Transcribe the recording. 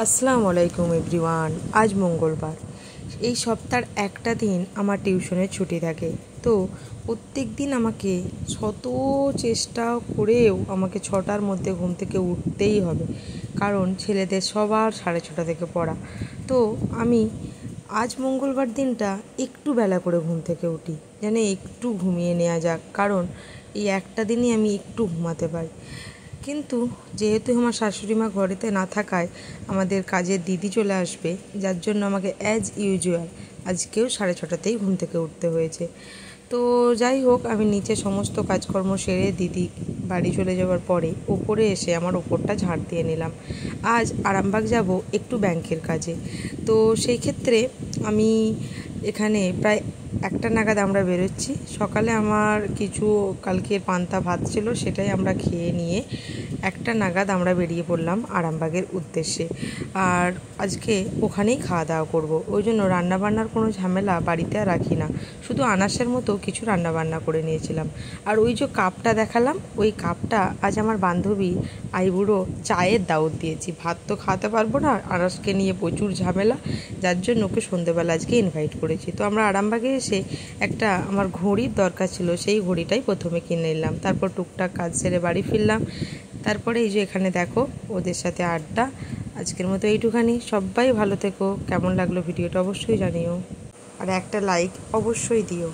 আসসালামু আলাইকুম এভরিওয়ান। আজ মঙ্গলবার। এই সপ্তাহের একটা দিন আমার টিউশনের ছুটি থাকে। তো প্রত্যেক দিন আমাকে শত চেষ্টা করেও আমাকে 6টার মধ্যে ঘুম থেকে উঠতেই হবে, কারণ ছেলেদের সবার 6:30 থেকে পড়া। তো আমি আজ মঙ্গলবার দিনটা একটু বেলা করে ঘুম থেকে উঠি, যেন একটু ঘুমিয়ে নেওয়া যাক, কারণ এই একটা দিনই আমি একটু ঘুমাতে পারি। কিন্তু যেহেতু আমার শাশুড়ি মা ঘরেতে না থাকায় আমাদের কাজের দিদি চলে আসবে, যার জন্য আমাকে অ্যাজ ইউজুয়াল আজকেও 6:30তেই ঘুম থেকে উঠতে হয়েছে। তো যাই হোক, আমি নিচে সমস্ত কাজকর্ম সেরে দিদি বাড়ি চলে যাওয়ার পরে ওপরে এসে আমার ওপরটা ঝাড় দিয়ে নিলাম। আজ আরামবাগ যাব একটু ব্যাংকের কাজে। তো সেই ক্ষেত্রে আমি এখানে প্রায় 1টা নাগাদ আমরা বেরোচ্ছি। সকালে আমার কিছু কালকের পান্তা ভাত ছিল, সেটাই আমরা খেয়ে নিয়ে 1টা নাগাদ আমরা বেরিয়ে পড়লাম আরামবাগের উদ্দেশ্যে। আর আজকে ওখানেই খাওয়া দাওয়া করব, ওই জন্য রান্নাবান্নার কোনো ঝামেলা বাড়িতে আর রাখি না, শুধু আনাসের মতো কিছু রান্নাবান্না করে নিয়েছিলাম। আর ওই যে কাপটা দেখালাম, ওই কাপটা আজ আমার বান্ধবী আইবুড়ো চায়ের দাওয়াত দিয়েছি। ভাত তো খাওয়াতে পারবো না, আনাসকে নিয়ে প্রচুর ঝামেলা, যার জন্য ওকে সন্ধ্যেবেলা আজকে ইনভাইট করেছি। তো আমরা আরামবাগে এসে একটা আমার ঘড়ির দরকার ছিল, সেই ঘড়িটাই প্রথমে কিনে নিলাম। তারপর টুকটাক কাজ সেরে বাড়ি ফিরলাম। তারপরে এই যে এখানে দেখো ওদের সাথে আড্ডা। আজকের মতো এইটুখানি। সবাই ভালো থেকো। কেমন লাগলো ভিডিওটা অবশ্যই জানিও, আর একটা লাইক অবশ্যই দিও।